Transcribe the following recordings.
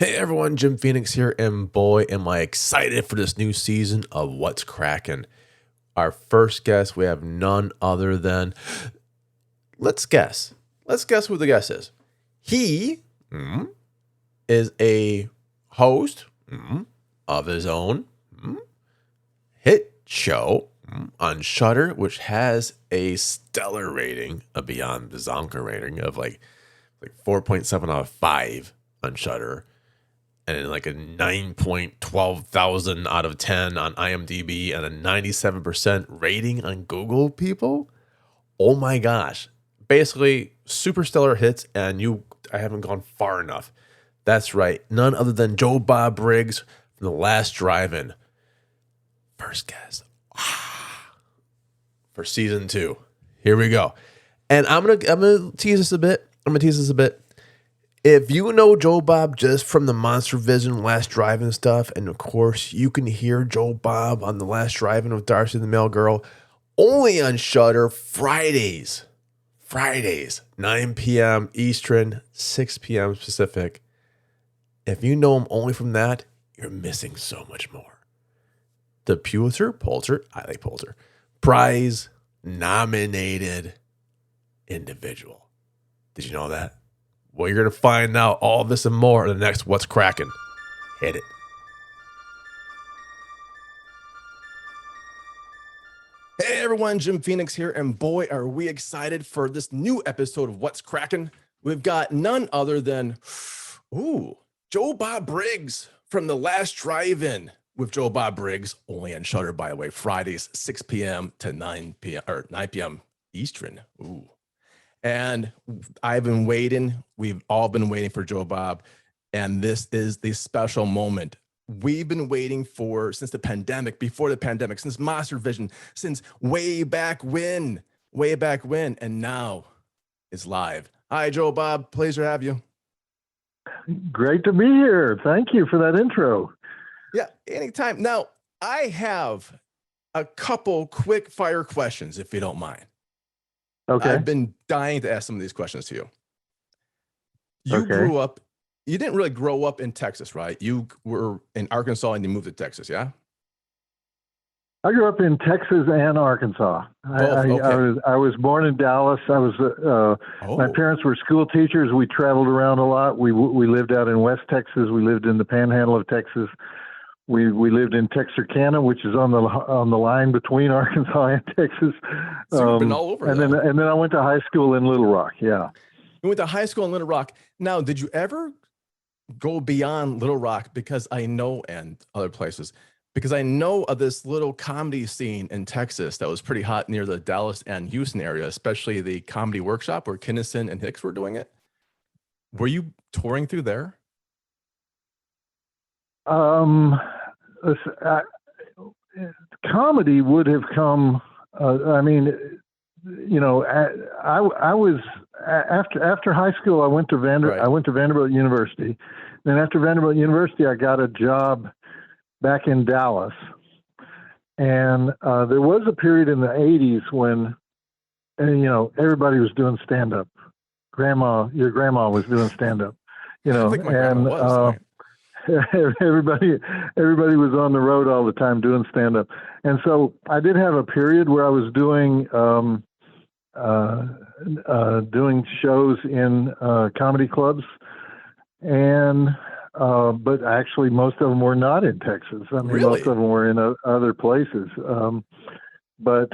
Hey everyone, Jim Phoenix here, and boy, am I excited for this new season of What's Kraken. Our first guest, we have none other than, let's guess. Let's guess who the guest is. He is a host of his own hit show on Shudder, which has a stellar rating, a beyond the Zonker rating of like 4.7 out of 5 on Shudder. And like a 9.12 thousand out of 10 on IMDb and a 97% rating on Google, people. Oh my gosh. Basically, super stellar hits, and I haven't gone far enough. That's right. None other than Joe Bob Briggs from The Last Drive-In. First guest. For season 2. Here we go. And I'm gonna tease this a bit. If you know Joe Bob just from the Monster Vision Last Drive-In stuff, and of course you can hear Joe Bob on The Last Drive-In with Darcy the Mail Girl, only on Shudder Fridays, 9 p.m. Eastern, 6 p.m. Pacific. If you know him only from that, you're missing so much more. The Pulitzer Prize nominated individual. Did you know that? Well, you're going to find out all this and more in the next What's Kraken. Hit it. Hey everyone, Jim Phoenix here, and boy, are we excited for this new episode of What's Kraken. We've got none other than, Joe Bob Briggs from The Last Drive-In with Joe Bob Briggs, only on Shudder, by the way, Fridays, 6 p.m. to 9 p.m. or 9 p.m. Eastern. And I've been waiting. We've all been waiting for Joe Bob. And this is the special moment we've been waiting for since the pandemic, before the pandemic, since Monster Vision, since way back when. And now it's live. Hi, Joe Bob. Pleasure to have you. Great to be here. Thank you for that intro. Yeah, anytime. Now, I have a couple quick fire questions, if you don't mind. Okay. I've been dying to ask some of these questions to you. You didn't really grow up in Texas, right? You were in Arkansas and you moved to Texas, yeah? I grew up in Texas and Arkansas. I was born in Dallas. My parents were school teachers. We traveled around a lot. We lived out in West Texas. We lived in the Panhandle of Texas. We lived in Texarkana, which is on the line between Arkansas and Texas. So you've been all over. And then I went to high school in Little Rock. Yeah. You went to high school in Little Rock. Now, did you ever go beyond Little Rock? Because I know, and other places, because I know of this little comedy scene in Texas that was pretty hot near the Dallas and Houston area, especially the Comedy Workshop where Kinnison and Hicks were doing it. Were you touring through there? Comedy would have come. I was after high school. I went to Vanderbilt University. Then after Vanderbilt University, I got a job back in Dallas, and there was a period in the '80s when, everybody was doing stand up. Your grandma was doing stand up. I think my grandma was. Everybody was on the road all the time doing stand up. And so I did have a period where I was doing shows in comedy clubs, and but actually most of them were not in Texas. I mean, really? Most of them were in other places. But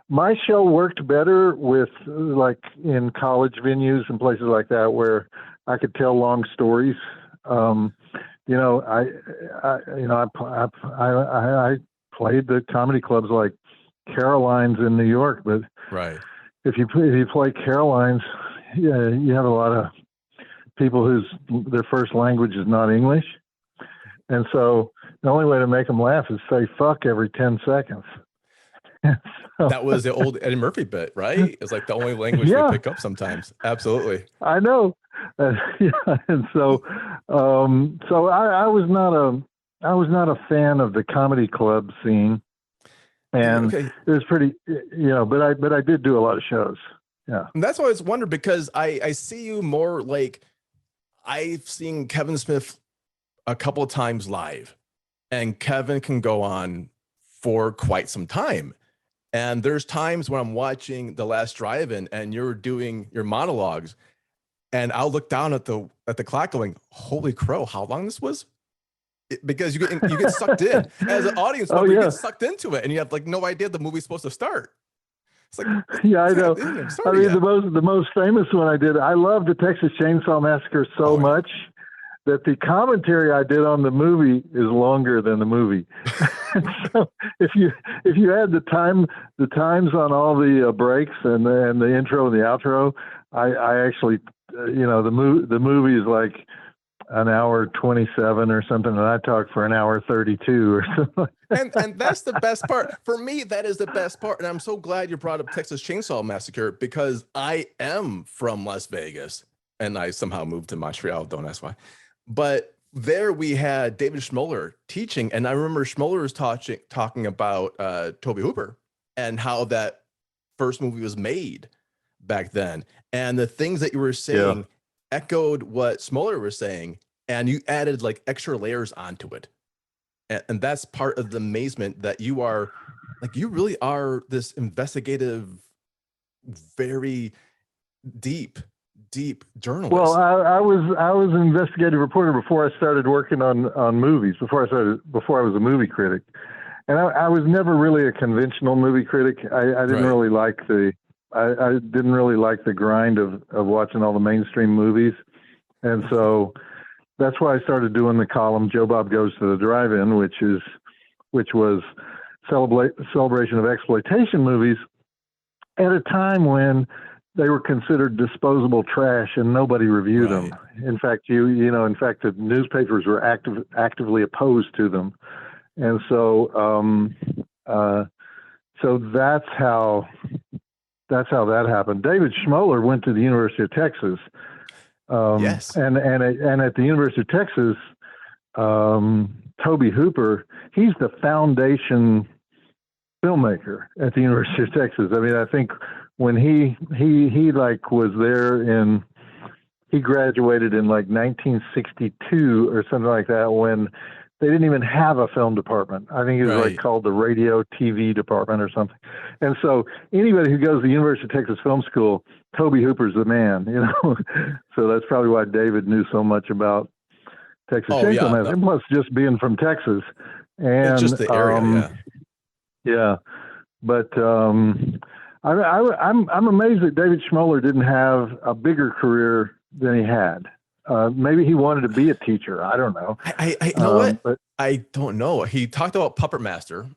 my show worked better with like in college venues and places like that where I could tell long stories. I played the comedy clubs like Caroline's in New York, but right. If you play Caroline's, you have a lot of people their first language is not English, and so the only way to make them laugh is say "fuck" every 10 seconds. That was the old Eddie Murphy bit, right? It's like the only language we pick up sometimes. Absolutely. I know. And so I was not a fan of the comedy club scene, and it was pretty, but I did do a lot of shows. Yeah. And that's why I was wondering, because I see you more like, I've seen Kevin Smith a couple of times live, and Kevin can go on for quite some time. And there's times when I'm watching The Last Drive-In and you're doing your monologues, and I'll look down at the clock going, holy crow, how long this was? Because you get sucked in. As an audience member, you get sucked into it, and you have like no idea the movie's supposed to start. It's like, yeah, I know. I mean, the most famous one I did, I love the Texas Chainsaw Massacre so much that the commentary I did on the movie is longer than the movie. So if you add the times on all the breaks and the intro and the outro, I actually, the movie is like an hour 27 or something, and I talk for an hour 32 or something. And that's the best part. For me, that is the best part. And I'm so glad you brought up Texas Chainsaw Massacre, because I am from Las Vegas and I somehow moved to Montreal. Don't ask why. But there we had David Schmoller teaching. And I remember Schmoller was talking about Tobe Hooper and how that first movie was made back then. And the things that you were saying echoed what Schmoller was saying. And you added like extra layers onto it. And that's part of the amazement that you are, like, you really are this investigative, very deep journalist. Well, I was an investigative reporter before I started working on movies. Before I was a movie critic, and I was never really a conventional movie critic. I didn't really like I didn't really like the grind of watching all the mainstream movies, and so that's why I started doing the column Joe Bob Goes to the Drive-In, which was celebration of exploitation movies at a time when they were considered disposable trash and nobody reviewed them. In fact, the newspapers were actively opposed to them. And so that's how that happened. David Schmoller went to the University of Texas. Yes. And at the University of Texas, Tobe Hooper, he's the foundation filmmaker at the University of Texas. I mean, I think when he like was there he graduated in like 1962 or something like that, when they didn't even have a film department. I think it was like called the radio TV department or something. And so anybody who goes to the University of Texas Film School, Tobe Hooper's the man, So that's probably why David knew so much about Texas Chainsaw Massacre. And plus just being from Texas. And it's just the area, yeah. But I'm amazed that David Schmoller didn't have a bigger career than he had. Maybe he wanted to be a teacher. I don't know. I know what? But I don't know. He talked about Puppet Master,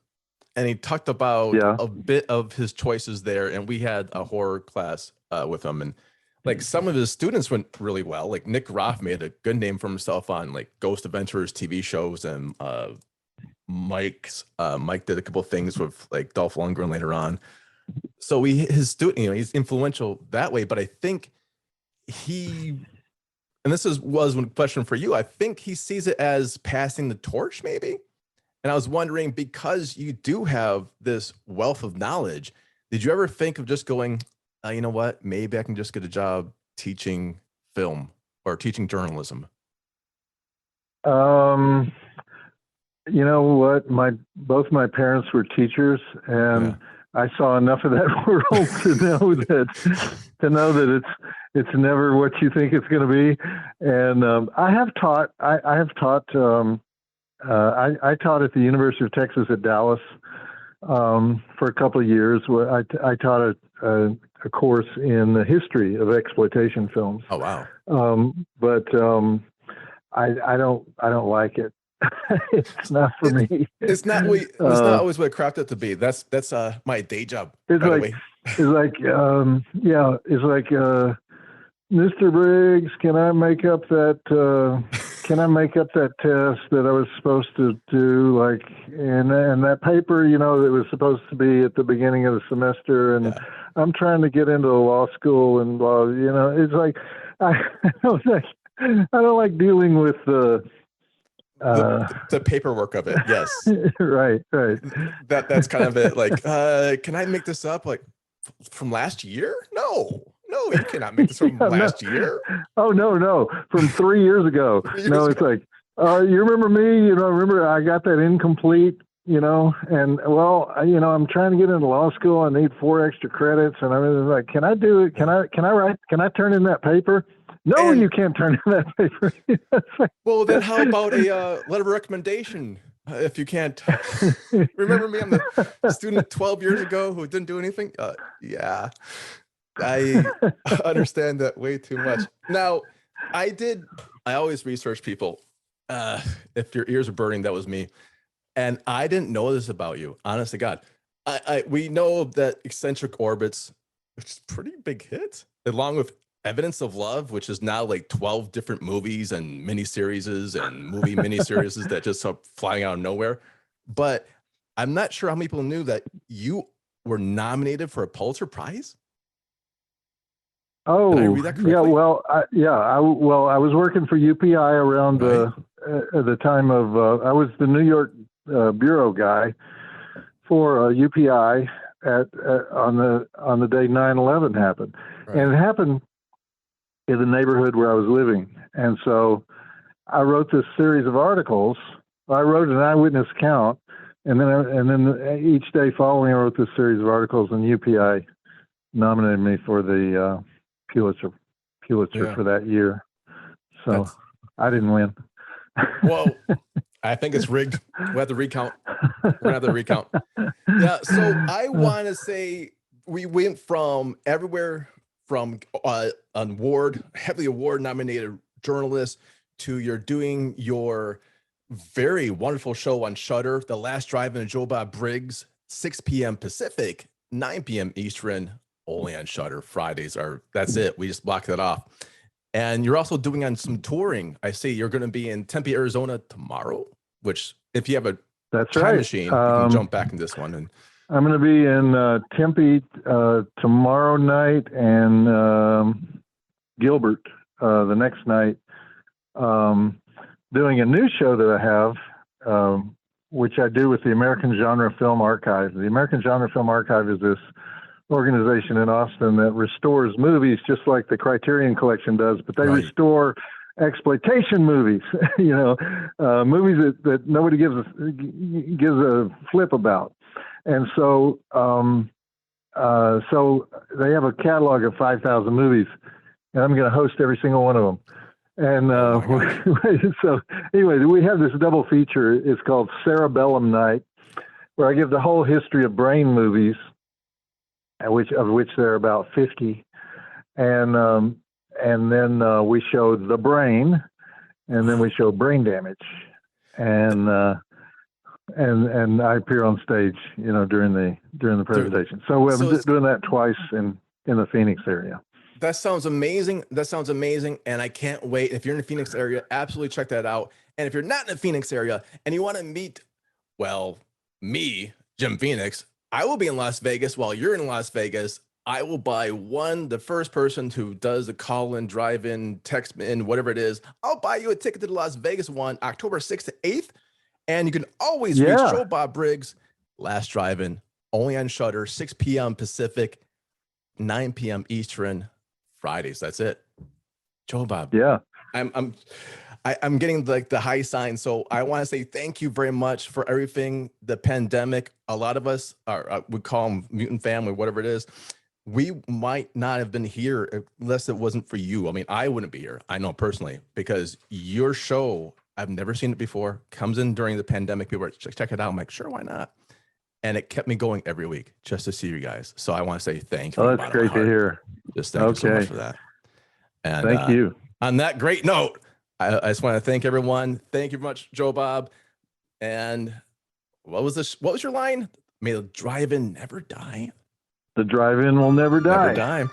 and he talked about a bit of his choices there. And we had a horror class with him, and like some of his students went really well. Like Nick Roth made a good name for himself on like Ghost Adventures TV shows, and Mike did a couple of things with like Dolph Lundgren later on. So his student, he's influential that way. But I think and this was one question for you. I think he sees it as passing the torch, maybe. And I was wondering, because you do have this wealth of knowledge, did you ever think of just going, you know what, maybe I can just get a job teaching film or teaching journalism? You know what? Both my parents were teachers, and I saw enough of that world to know that it's never what you think it's going to be. And I taught at the University of Texas at Dallas for a couple of years. Where I taught a course in the history of exploitation films. Oh wow! But I don't like it. It's not for me. It's not always what it cracked up to be. That's my day job. It's like Mr. Briggs, can I make up that test that I was supposed to do, like, and that paper, that was supposed to be at the beginning of the semester, and I'm trying to get into the law school, and blah, it's like I don't like dealing with the paperwork of it. Yes. right. That's kind of it. Like, can I make this up? Like from last year? No. No, you cannot make this from last year. Oh, no. From 3 years ago. No, it's like, you remember me? Remember I got that incomplete, and well, I'm trying to get into law school. I need 4 extra credits. And I was like, can I do it? Can I turn in that paper? No, you can't turn in that paper. Well, then how about a letter of recommendation? If you can't remember me, I'm the student 12 years ago who didn't do anything. Yeah, I understand that way too much. Now, I always research people. If your ears are burning, that was me. And I didn't know this about you. Honest to God. We know that Eccentric Orbits, which is a pretty big hit, along with Evidence of Love, which is now like 12 different movies and miniseries and miniseries that just are flying out of nowhere. But I'm not sure how many people knew that you were nominated for a Pulitzer Prize. Oh, did I read that correctly? Yeah. Well, I was working for UPI around the time of I was the New York bureau guy for UPI on the day 9/11 happened, and it happened in the neighborhood where I was living. And so I wrote this series of articles. I wrote an eyewitness account, and then each day following, I wrote this series of articles, and UPI nominated me for the Pulitzer for that year. So I didn't win. Well, I think it's rigged. We'll have to recount. Yeah. So I want to say we went from everywhere from heavily award nominated journalist to you're doing your very wonderful show on Shudder, The Last Drive-In, Joe Bob Briggs, 6 p.m. Pacific, 9 p.m. Eastern, only on Shudder. Fridays that's it. We just blocked that off. And you're also doing on some touring. I see you're going to be in Tempe, Arizona tomorrow, which if you have a time machine, you can jump back in this one. And I'm going to be in Tempe tomorrow night and Gilbert the next night, doing a new show that I have, which I do with the American Genre Film Archive. The American Genre Film Archive is this organization in Austin that restores movies just like the Criterion Collection does, but they restore exploitation movies, movies that nobody gives a flip about. And so they have a catalog of 5,000 movies, and I'm going to host every single one of them. And so anyway, we have this double feature. It's called Cerebellum Night, where I give the whole history of brain movies, of which there are about 50, and then we show The Brain, and then we show Brain Damage, and I appear on stage, during the presentation. So we're doing that twice in the Phoenix area. That sounds amazing. And I can't wait. If you're in the Phoenix area, absolutely check that out. And if you're not in the Phoenix area and you want to meet, me, Jim Phoenix, I will be in Las Vegas while you're in Las Vegas. I will buy the first person who does the call-in, drive-in, text-in, whatever it is. I'll buy you a ticket to the Las Vegas one, October 6th to 8th. And you can always reach Joe Bob Briggs, Last Drive-In, only on Shudder, 6 p.m. Pacific, 9 p.m. Eastern, Fridays. That's it. Joe Bob. Yeah. I'm getting the high sign. So I want to say thank you very much for everything. The pandemic, a lot of us we call them Mutant Fam or whatever it is. We might not have been here unless it wasn't for you. I mean, I wouldn't be here. I know personally, because your show, I've never seen it before, comes in during the pandemic. People are check it out. I'm like, sure, why not? And it kept me going every week just to see you guys. So I want to say thank you. Oh, that's great to hear. Just thank you so much for that. And thank you. On that great note, I just want to thank everyone. Thank you very much, Joe Bob. And what was your line? May the drive-in never die. The drive-in will never die. Never die.